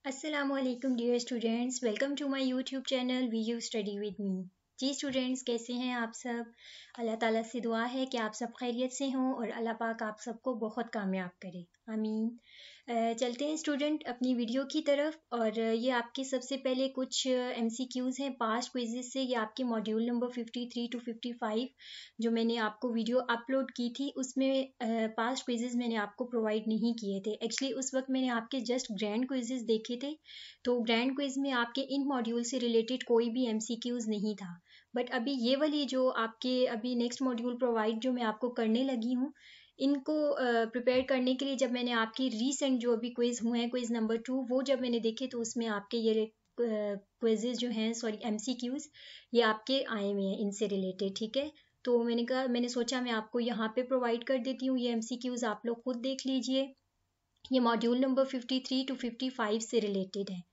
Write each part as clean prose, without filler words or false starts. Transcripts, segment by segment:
Assalamualaikum dear students, welcome to my YouTube channel We You Study with Me। जी students, कैसे हैं आप सब? अल्लाह ताला से दुआ है कि आप सब खैरियत से हों और अल्लाह पाक आप सबको बहुत कामयाब करे, आमीन। चलते हैं स्टूडेंट अपनी वीडियो की तरफ। और ये आपके सबसे पहले कुछ MCQs हैं पास्ट क्विज़ेस से। ये आपके मॉड्यूल नंबर 53 to 55 जो मैंने आपको वीडियो अपलोड की थी उसमें पास्ट क्विज़ेस मैंने आपको प्रोवाइड नहीं किए थे। एक्चुअली उस वक्त मैंने आपके जस्ट ग्रैंड क्विज़ेस देखे थे, तो ग्रैंड क्विज़ में आपके इन मॉड्यूल से रिलेटेड कोई भी MCQs नहीं था। बट अभी ये वाली जो आपके अभी नेक्स्ट मॉड्यूल प्रोवाइड जो मैं आपको करने लगी हूँ, इनको प्रिपेयर करने के लिए जब मैंने आपकी रीसेंट जो अभी क्विज़ हुए हैं, क्विज़ नंबर 2, वो जब मैंने देखे तो उसमें आपके ये क्विज़ेस जो हैं, सॉरी MCQs, ये आपके आए हुए हैं इनसे रिलेटेड। ठीक है, तो मैंने सोचा मैं आपको यहाँ पे प्रोवाइड कर देती हूँ ये MCQs, आप लोग खुद देख लीजिए। ये मॉड्यूल नंबर 53 to 55 से रिलेटेड है।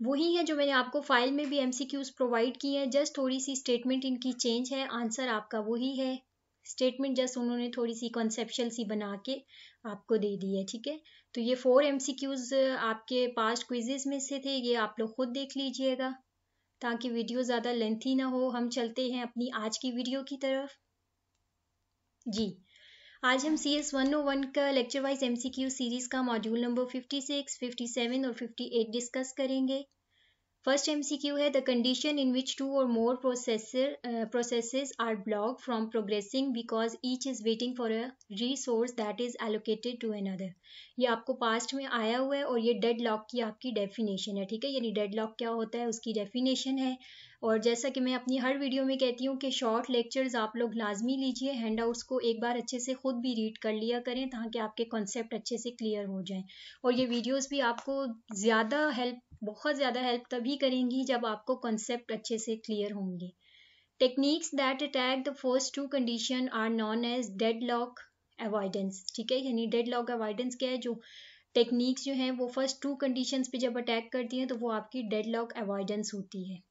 वही है जो मैंने आपको फाइल में भी MCQs प्रोवाइड किए हैं, जस्ट थोड़ी सी स्टेटमेंट इनकी चेंज है, आंसर आपका वही है। स्टेटमेंट जस्ट उन्होंने थोड़ी सी कॉन्सेप्शुअल सी बना के आपको दे दी है। ठीक है, तो ये 4 MCQs आपके पास्ट क्विजेस में से थे, ये आप लोग खुद देख लीजिएगा ताकि वीडियो ज़्यादा लेंथी ना हो। हम चलते हैं अपनी आज की वीडियो की तरफ। जी, आज हम CS 101 का लेक्चर वाइज MCQ सीरीज़ का मॉड्यूल नंबर 56, 57 और 58 डिस्कस करेंगे। First MCQ है the condition in which two or more processes are blocked from progressing because each is waiting for a resource that is allocated to another। ये आपको past में आया हुआ है और ये डेडलॉक की आपकी डेफिनेशन है। ठीक है, यानी डेडलॉक क्या होता है उसकी डेफिनेशन है। और जैसा कि मैं अपनी हर वीडियो में कहती हूँ कि शॉर्ट लेक्चर्स आप लोग लाजमी लीजिए, हैंडआउट्स को एक बार अच्छे से खुद भी रीड कर लिया करें ताकि आपके कॉन्सेप्ट अच्छे से क्लियर हो जाएं। और ये वीडियोस भी आपको बहुत ज़्यादा हेल्प तभी करेंगी जब आपको कॉन्सेप्ट अच्छे से क्लियर होंगे। Techniques that attack the first two condition are known as deadlock avoidance. ठीक है, यानी डेडलॉक अवॉइडेंस क्या है? जो टेक्निक्स जो हैं वो फर्स्ट टू कंडीशंस पे जब अटैक करती हैं तो वो आपकी डेडलॉक अवॉइडेंस होती है।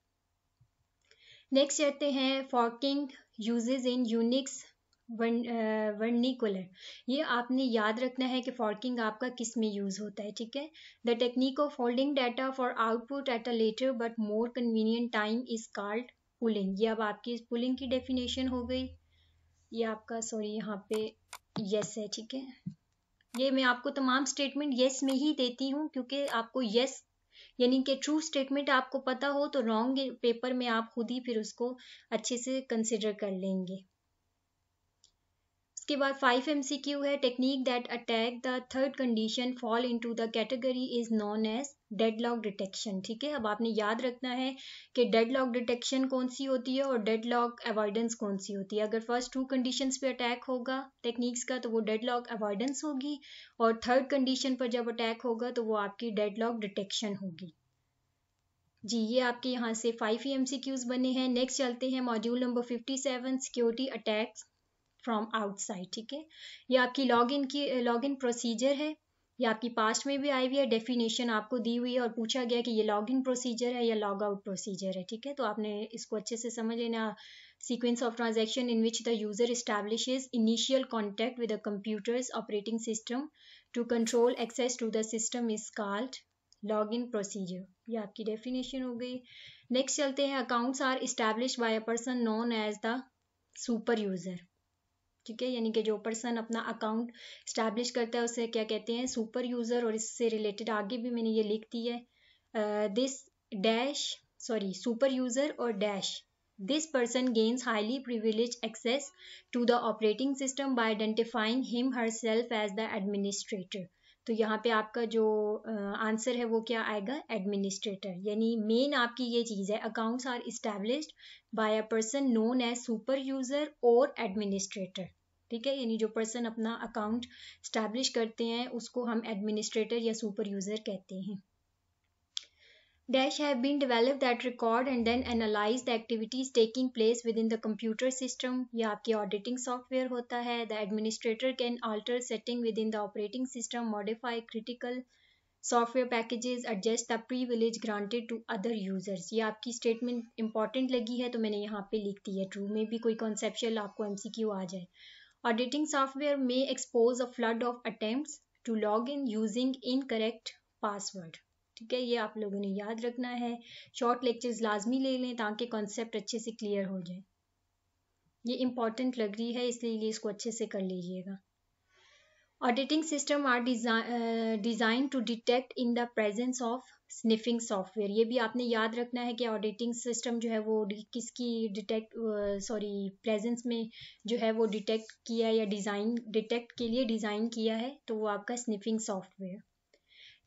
नेक्स्ट चलते हैं फॉर्किंग यूजेस इन यूनिक्स वर्निकुलर। ये आपने याद रखना है कि फॉर्किंग आपका किस में यूज होता है। ठीक है, the technique of holding data for output at a later but more convenient time is called spooling. ये अब आपकी पुलिंग की डेफिनेशन हो गई। ये आपका सॉरी यहाँ पे यस है। ठीक है, ये मैं आपको तमाम स्टेटमेंट यस में ही देती हूँ क्योंकि आपको यस यानी कि ट्रू स्टेटमेंट आपको पता हो तो रॉन्ग पेपर में आप खुद ही फिर उसको अच्छे से कंसिडर कर लेंगे। उसके बाद 5 MCQ है technique that attack the third condition fall into the category is known as deadlock detection. ठीक है, अब आपने याद रखना है कि डेडलॉक डिटेक्शन कौन सी होती है और डेडलॉक अवॉइडेंस कौन सी होती है। अगर फर्स्ट टू कंडीशंस पे अटैक होगा टेक्निक्स का तो वो डेडलॉक अवॉइडेंस होगी, और थर्ड कंडीशन पर जब अटैक होगा तो वो आपकी डेडलॉक डिटेक्शन होगी। जी, ये आपके यहाँ से 5 ही MCQs बने हैं। नेक्स्ट चलते हैं module number 57 security attacks from outside. ठीक है, ये आपकी लॉगिन प्रोसीजर है। ये आपकी पास्ट में भी आई हुई है, डेफिनेशन आपको दी हुई है और पूछा गया कि ये लॉगिन प्रोसीजर है या लॉग आउट प्रोसीजर है। ठीक है, तो आपने इसको अच्छे से समझ लेना। Sequence of transaction in which the user establishes initial contact with the computers operating system to control access to the system is called login procedure. ये आपकी डेफिनेशन हो गई। नेक्स्ट चलते हैं accounts are establish by a person known as the super user. ठीक है, यानी कि जो पर्सन अपना अकाउंट स्टैब्लिश करता है उसे क्या कहते हैं? Super user. और इससे रिलेटेड आगे भी मैंने ये लिख दी है this dash sorry super user और dash this person gains highly privilege access to the operating system by identifying him herself as the administrator. तो यहाँ पे आपका जो आंसर है वो क्या आएगा? एडमिनिस्ट्रेटर। यानी मेन आपकी ये चीज़ है, accounts are established by a person known as super user और एडमिनिस्ट्रेटर। ठीक है, यानी जो पर्सन अपना अकाउंट स्टैब्लिश करते हैं उसको हम एडमिनिस्ट्रेटर या सुपर यूजर कहते हैं। Dash have been developed that record and then analyze the activities taking place within the computer system। ये आपकी ऑडिटिंग सॉफ्टवेयर होता है। The administrator can alter setting within the operating system, modify critical software packages, adjust the privilege granted to other users। ये आपकी statement important लगी है तो मैंने यहाँ पे लिख दी है। ट्रू में भी कोई कॉन्सेप्शुअल आपको MCQ आ जाए। Auditing software may expose a flood of attempts to log in using incorrect password। ठीक है, ये आप लोगों ने याद रखना है। शॉर्ट लेक्चर्स लाजमी ले लें ताकि कॉन्सेप्ट अच्छे से क्लियर हो जाए। ये इंपॉर्टेंट लग रही है इसलिए इसको अच्छे से कर लीजिएगा। Auditing system are designed to detect in the presence of sniffing software। ये भी आपने याद रखना है कि ऑडिटिंग सिस्टम जो है वो किसकी प्रेजेंस में जो है वो डिटेक्ट किया या डिटेक्ट के लिए डिज़ाइन किया है, तो वो आपका स्निफिंग सॉफ्टवेयर।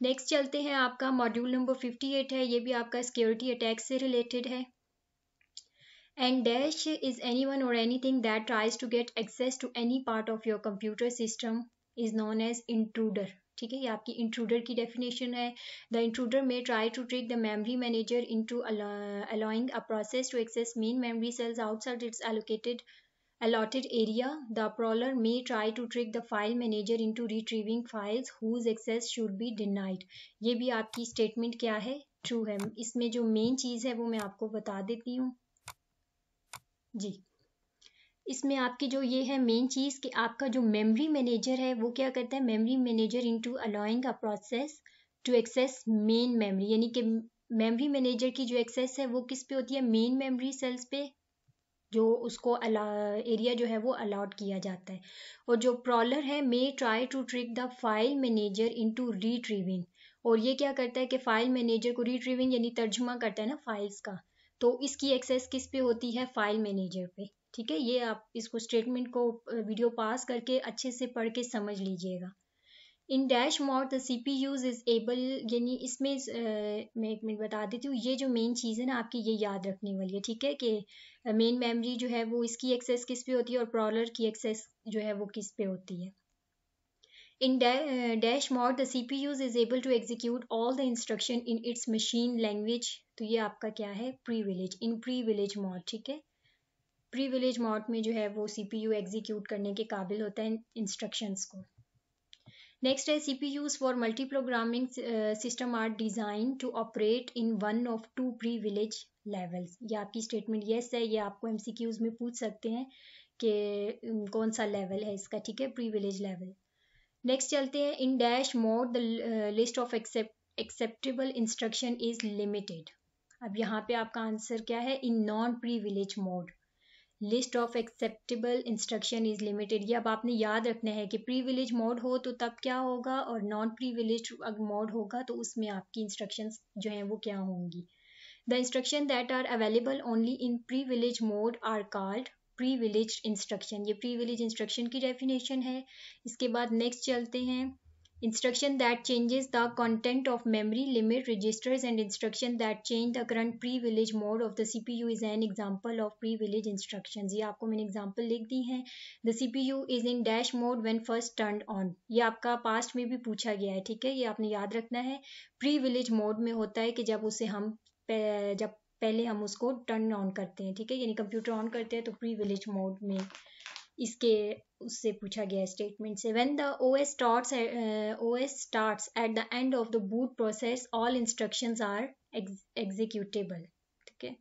नेक्स्ट चलते हैं, आपका मॉड्यूल नंबर 58 है, ये भी आपका सिक्योरिटी अटैक से रिलेटेड है। And dash is anyone or anything that tries to get access to any part of your computer system is known as intruder। ठीक है, ये आपकी intruder की definition है। The intruder may try to trick the memory manager into allowing a process to access main memory cells outside its allotted area. The prowler may try to trick the file manager into retrieving files whose access should be denied। ये भी आपकी statement क्या है, true है। इसमें जो main चीज़ है वो मैं आपको बता देती हूँ जी। इसमें आपकी जो ये है मेन चीज़ कि आपका जो मेमोरी मैनेजर है वो क्या करता है, memory manager into allowing a process to access main memory, यानी कि मेमोरी मैनेजर की जो एक्सेस है वो किस पे होती है, मेन मेमोरी सेल्स पे, जो उसको एरिया जो है वो अलाउड किया जाता है। और जो प्रॉलर है may try to trick the file manager into retrieving, और ये क्या करता है कि फाइल मैनेजर को रिट्रीविंग यानी तर्जुमा करता है ना फाइल्स का, तो इसकी एक्सेस किस पे होती है, फाइल मैनेजर पे। ठीक है, ये आप इसको स्टेटमेंट को वीडियो पास करके अच्छे से पढ़ के समझ लीजिएगा। इन dash mode the CPUs is able, यानी इसमें मैं एक मिनट बता देती हूँ, ये जो मेन चीज़ है ना आपकी ये याद रखने वाली है। ठीक है, कि मेन मेमोरी जो है वो इसकी एक्सेस किस पे होती है और प्रॉलर की एक्सेस जो है वो किस पे होती है। In dash mode, the CPUs is able to execute all the instruction in its machine language। तो ये आपका क्या है, प्रीविलेज, इन प्रीविलेज मोड। ठीक है, प्रीविलेज मोड में जो है वो CPU एग्जीक्यूट करने के काबिल होता है इंस्ट्रक्शंस को। नेक्स्ट है, CPUs for multi-programming system are designed to operate in one of two privilege levels। ये आपकी स्टेटमेंट येस है, ये आपको MCQs में पूछ सकते हैं कि कौन सा लेवल है इसका। ठीक है, प्रीविलेज लेवल। नेक्स्ट चलते हैं, इन dash mode the list of acceptable instruction is limited. अब यहाँ पे आपका आंसर क्या है, in non privilege mode list of acceptable instruction is limited. ये अब आपने याद रखना है कि प्रीविलेज मोड हो तो तब क्या होगा, और नॉन प्रीविलेज मोड होगा तो उसमें आपकी इंस्ट्रक्शंस जो हैं वो क्या होंगी। The instruction that are available only in privilege mode are called privilege instruction. ये प्रीविलेज इंस्ट्रक्शन की डेफिनेशन है। इसके बाद नेक्स्ट चलते हैं, instruction that changes the content of memory limit registers and instruction that change the current privilege mode of the CPU is an example of privilege instructions. ये आपको मैंने एग्जांपल लिख दी हैं। The CPU is in dash mode when first turned on, ये आपका past में भी पूछा गया है। ठीक है, ये आपने याद रखना है। प्रीविलेज मोड में होता है कि जब पहले हम उसको टर्न ऑन करते हैं। ठीक है, यानी कंप्यूटर ऑन करते हैं तो प्रीविलेज मोड में इसके उससे पूछा गया स्टेटमेंट से। When the OS starts at the end of the boot process all instructions are executable। ठीक है,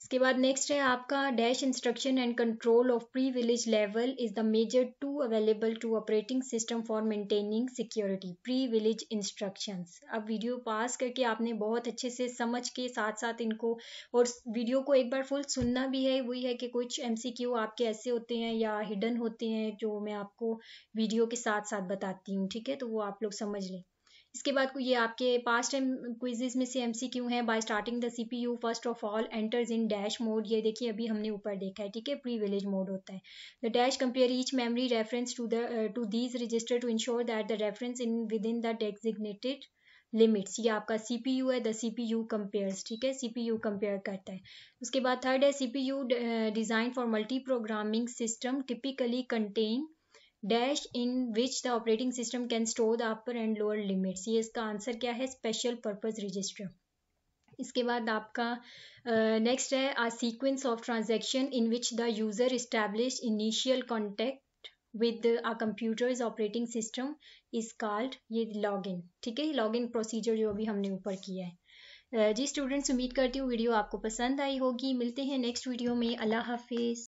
इसके बाद नेक्स्ट है आपका dash instruction and control of privilege level is the major to available to operating system for maintaining security privilege instructions. अब video पास करके आपने बहुत अच्छे से समझ के साथ साथ इनको और वीडियो को एक बार फुल सुनना भी है। वही है कि कुछ MCQ आपके ऐसे होते हैं या हिडन होते हैं जो मैं आपको वीडियो के साथ साथ बताती हूँ। ठीक है, तो वो आप लोग समझ लें। इसके बाद ये आपके पास्ट टाइम क्विजेज में से MCQ हैं। Bye starting the CPU first of all enters in dash mode. ये देखिए अभी हमने ऊपर देखा है। ठीक है, प्रीविलेज मोड होता है। The dash compare each memory reference to these register to ensure that the reference in within the designated limits. ये आपका CPU है, द CPU कंपेयर्स। ठीक है, CPU कंपेयर करता है। उसके बाद थर्ड है, CPU design for multi programming system typically contain dash in which the operating system can store the upper and lower limits. ये इसका आंसर क्या है, स्पेशल पर्पज रजिस्टर। इसके बाद आपका नेक्स्ट है, a sequence of transaction in which the user establish initial contact with a computer's operating system is called, ये login. ठीक है, लॉगिन प्रोसीजर जो अभी हमने ऊपर किया है। जी स्टूडेंट्स, उम्मीद करती हूँ वीडियो आपको पसंद आई होगी। मिलते हैं नेक्स्ट वीडियो में। अल्लाह हाफिज।